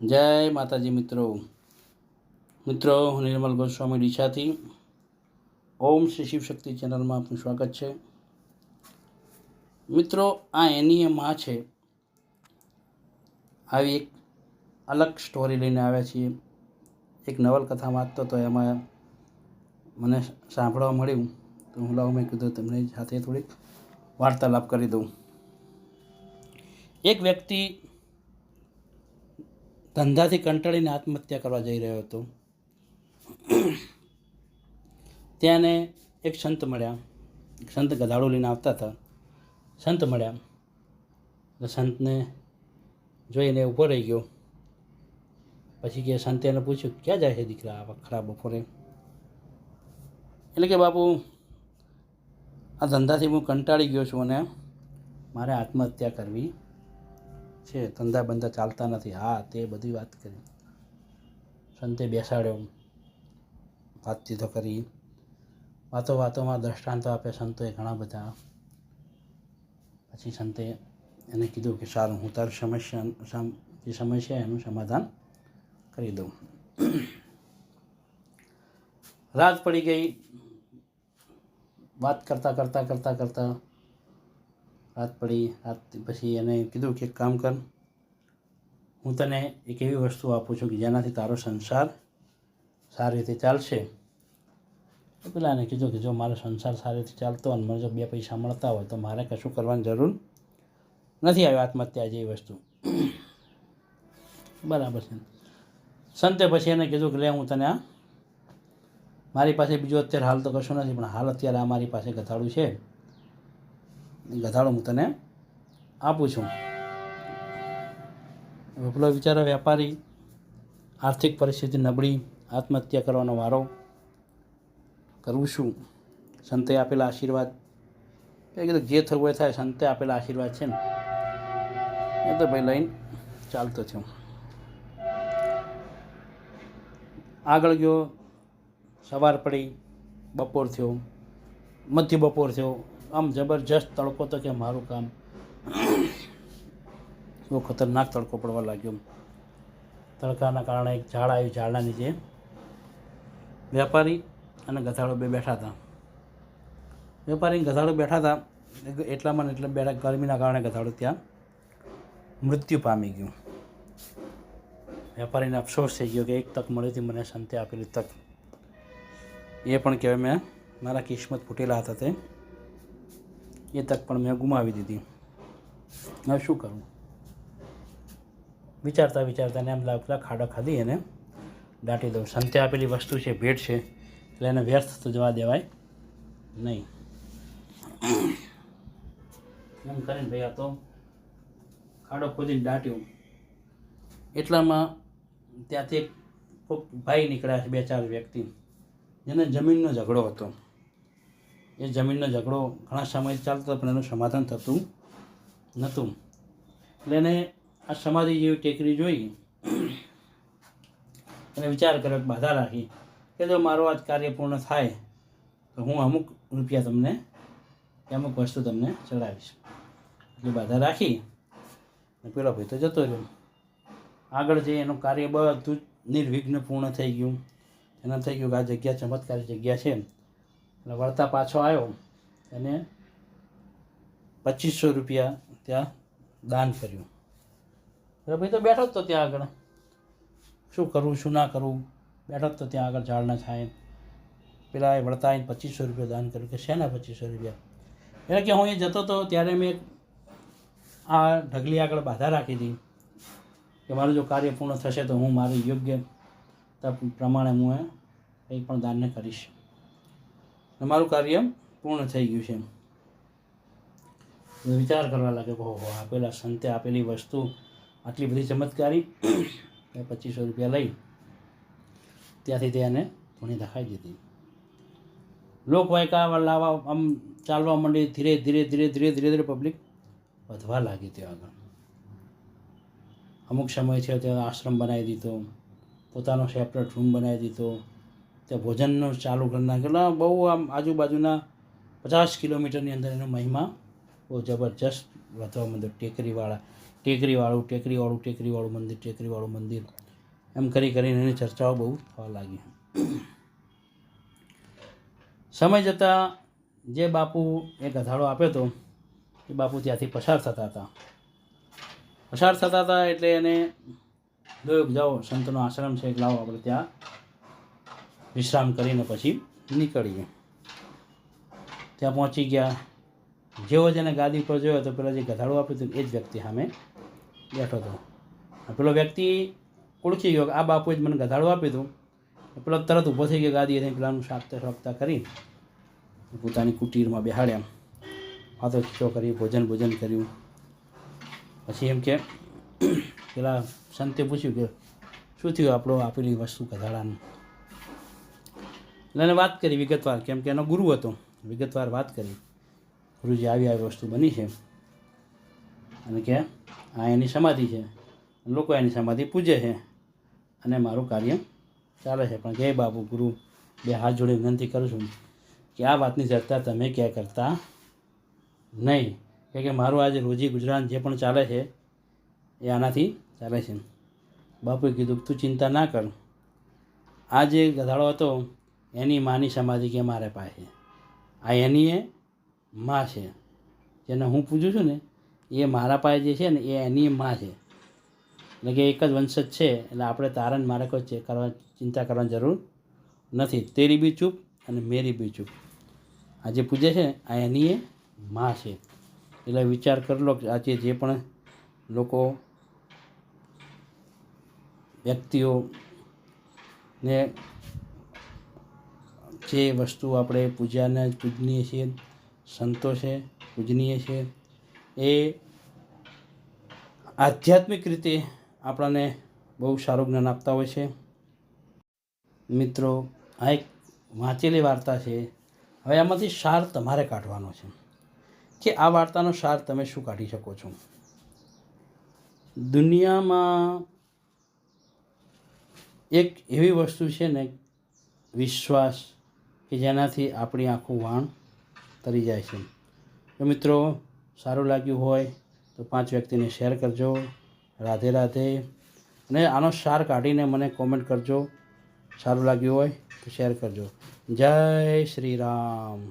જય માતાજી મિત્રો હું નિર્મલ ગોસ્વામી ડીસાથી ઓમ શ્રી શિવશક્તિ ચેનલમાં આપનું સ્વાગત છે. મિત્રો, આ એની માં છે. આવી એક અલગ સ્ટોરી લઈને આવ્યા છીએ. એક નવલકથા વાંચતો તો એમાં મને સાંભળવા મળ્યું તો મેં કીધું તમને સાથે થોડીક વાર્તાલાપ કરી દઉં. એક વ્યક્તિ ધંધાથી કંટાળીને આત્મહત્યા કરવા જઈ રહ્યો હતો. ત્યાંને એક સંત મળ્યા. એક સંત ગધાડું લઈને આવતા હતા. સંત મળ્યા એટલે સંતને જોઈને ઊભો રહી ગયો. પછી કે સંતે એને પૂછ્યું, ક્યાં જાય છે દીકરા આ ખરાબ બપોરે? એટલે કે બાપુ, આ ધંધાથી હું કંટાળી ગયો છું અને મારે આત્મહત્યા કરવી છે. ધંધા બંધા ચાલતા નથી. હા, તે બધી વાત કરી. સંતે બેસાડ્યો, વાતચીતો કરી. વાતોમાં દ્રષ્ટાંતો આપે સંતોએ ઘણા બધા. પછી સંતે એને કીધું કે સારું, હું તારી સમસ્યા એનું સમાધાન કરી દઉં. રાત પડી ગઈ. વાત કરતાં રાત પડી. રાત પછી એને કીધું કે કામ કર, હું તને એક એવી વસ્તુ આપું છું કે જેનાથી તારો સંસાર સારી રીતે ચાલશે. તો પેલા એને કીધું કે જો મારો સંસાર સારી રીતે ચાલતો અને મને જો 2 પૈસા મળતા હોય તો મારે કશું કરવાની જરૂર નથી. આવી આત્મહત્યા જેવી વસ્તુ. બરાબર છે. સંતે પછી એને કીધું કે લે, હું તને મારી પાસે બીજું અત્યારે હાલ તો કશું નથી, પણ હાલ અત્યારે આ મારી પાસે ગધાડું છે. ગધાડું હું તને આપું છું. પેલો બિચારો વેપારી, આર્થિક પરિસ્થિતિ નબળી, આત્મહત્યા કરવાનો વારો, કરવું શું? સંતે આપેલા આશીર્વાદ, એ કીધું જે થવું એ થાય, સંતે આપેલા આશીર્વાદ છે ને એ તો ભાઈ લઈને ચાલતો થયો. આગળ ગયો. સવાર પડી, બપોર થયો, મધ્ય બપોર થયો. આમ જબરજસ્ત તડકો તો કે મારું કામ બહુ ખતરનાક તડકો પડવા લાગ્યો. તડકાના કારણે એક ઝાડ આવ્યું. ઝાડના નીચે વેપારી અને ગધાડો બે બેઠા હતા. વેપારી ગધાડો બેઠા હતા એટલામાં એટલે ગરમીના કારણે ગધાડો ત્યાં મૃત્યુ પામી ગયું. વેપારીને અફસોસ થઈ ગયો કે એક તક મળી હતી મને, સંતે આપેલી તક. એ પણ કહેવાય મેં મારા કિસ્મત ફૂટેલા હતા તે એ તક પણ મેં ગુમાવી દીધી. હવે શું કરું? વિચારતા એને એમ લાગતા ખાડો ખાધી એને દાટી દઉં. સંતે આપેલી વસ્તુ છે, ભેટ છે, એટલે એને વ્યર્થ તો જવા દેવાય નહીં. એમ કરીને ભાઈ આ તો ખાડો ખોદીને દાટ્યું. એટલામાં ત્યાંથી એક ભાઈ નીકળ્યા છે, 2-4 વ્યક્તિ, જેને જમીનનો ઝઘડો હતો. એ જમીનનો ઝઘડો ઘણા સમયથી ચાલતો હતો પણ એનું સમાધાન થતું નહોતું. એટલે એને આ સમાધિ જેવી ટેકરી જોઈ અને વિચાર કર્યો, બાધા રાખી કે જો મારું આજ કાર્ય પૂર્ણ થાય તો હું અમુક રૂપિયા તમને, અમુક વસ્તુ તમને ચડાવીશ. એટલે બાધા રાખી અને પેલો ભાઈ તો જતો રહ્યો. આગળ જઈ એનું કાર્ય બધું જ નિર્વિઘ્ન પૂર્ણ થઈ ગયું. એને થઈ ગયું કે આ જગ્યા ચમત્કારી જગ્યા છે. એટલે વળતા પાછો આવ્યો. એને 2500 રૂપિયા ત્યાં દાન કર્યું. ભાઈ તો બેઠો જ તો ત્યાં આગળ, શું કરવું શું ના કરવું, બેઠો જ તો ત્યાં આગળ ઝાડના છાંયે. પેલા એ વળતા આવીને 2500 રૂપિયા દાન કર્યું. કે શેના 2500 રૂપિયા? એટલે કે હું એ જતો હતો ત્યારે મેં આ ઢગલી આગળ બાધા રાખી હતી કે મારું જો કાર્ય પૂર્ણ થશે તો હું મારી યોગ્ય પ્રમાણે હું કંઈ પણ દાનને કરીશ. અને મારું કાર્ય પૂર્ણ થઈ ગયું છે. વિચાર કરવા લાગે, ઓહો, આપેલા સંતે આપેલી વસ્તુ આટલી બધી ચમત્કારી. 2500 રૂપિયા લઈ ત્યાંથી તેને ધૂણી દેખાઈ દીધી. લોકવાયકા લાવવા આમ ચાલવા માંડી. ધીરે પબ્લિક વધવા લાગી. ત્યાં આગળ અમુક સમય છે ત્યાં આશ્રમ બનાવી દીધો, પોતાનો સેપરેટ રૂમ બનાવી દીધો, ત્યાં ભોજનનો ચાલુ કરી નાખેલો. બહુ આમ આજુબાજુના 50 કિલોમીટરની અંદર એનો મહિમા બહુ જબરજસ્ત વધવા માંડ્યો. ટેકરીવાળા ટેકરીવાળું મંદિર એમ કરીને એની ચર્ચાઓ બહુ થવા લાગી. સમય જતાં જે બાપુ એ ગધાડો આપ્યો હતો એ બાપુ ત્યાંથી પસાર થતા હતા એટલે એને જોયું જાઓ સંતનો આશ્રમ છે, લાવો આપણે ત્યાં વિશ્રામ કરીને પછી નીકળીએ. ત્યાં પહોંચી ગયા. જેવો જેને ગાદી પર જોયો તો પેલા જે ગધાડો આપ્યું હતું એ જ વ્યક્તિ સામે બેઠો હતો. પેલો વ્યક્તિ ઓળખી ગયો કે આ બાપુએ જ મને ગધાડો આપ્યું હતું. પેલો તરત ઊભો થઈ ગયો ગાદી પેલાનું શાકતા કરી પોતાની કુટીરમાં બેહાડ્યા. વાતો ચીતો કરી, ભોજન કર્યું. પછી એમ કે પેલા સંતે પૂછ્યું કે શું થયું આપણો આપેલી વસ્તુ ગધાડાનું. એટલે એને વાત કરી વિગતવાર, કેમ કે એનો ગુરુ હતો. વિગતવાર વાત કરી, ગુરુજી આવી વસ્તુ બની છે અને કે આ એની સમાધિ છે, લોકો એની સમાધિ પૂજે છે અને મારું કાર્ય ચાલે છે. પણ કે બાપુ ગુરુ બે હાથ જોડે વિનંતી કરું છું કે આ વાતની ચર્ચા તમે ક્યાં કરતા નહીં, કે મારું આજે રોજી ગુજરાન જે પણ ચાલે છે એ આનાથી ચાલે છે. બાપુએ કીધું તું ચિંતા ના કર, આ જે ગધાડો હતો એની માની સમાધિ કે મારે પાસે, આ એની એ માં છે જેને હું પૂજું છું ને એ મારા પાસે જે છે ને એ એની માં છે. એટલે કે એક જ વંશજ છે. એટલે આપણે તારણ મારે કોઈ ચિંતા કરવાની જરૂર નથી. તેરી બી ચૂપ અને મેરી બી ચૂપ. આ જે પૂજે છે આ એની એ માં છે. એટલે વિચાર કરી લો કે આજે જે પણ લોકો વ્યક્તિઓને જે વસ્તુ આપણે પૂજનીય છીએ, સંતો છે પૂજનીય છે, એ આધ્યાત્મિક રીતે આપણને બહુ સારું જ્ઞાન આપતા હોય છે. મિત્રો, આ એક વાંચેલી વાર્તા છે. હવે આમાંથી સાર તમારે કાઢવાનો છે કે આ વાર્તાનો સાર તમે શું કાઢી શકો છો. દુનિયામાં એક એવી વસ્તુ છે ને વિશ્વાસ કે જેનાથી આપણી આખું વાણ તરી જાય છે. તો મિત્રો, સારું લાગ્યું હોય તો 5 વ્યક્તિને શેર કરજો. રાધે રાધે. અને આનો સાર કાઢીને મને કોમેન્ટ કરજો. સારું લાગ્યું હોય તો શેર કરજો. જય શ્રી રામ.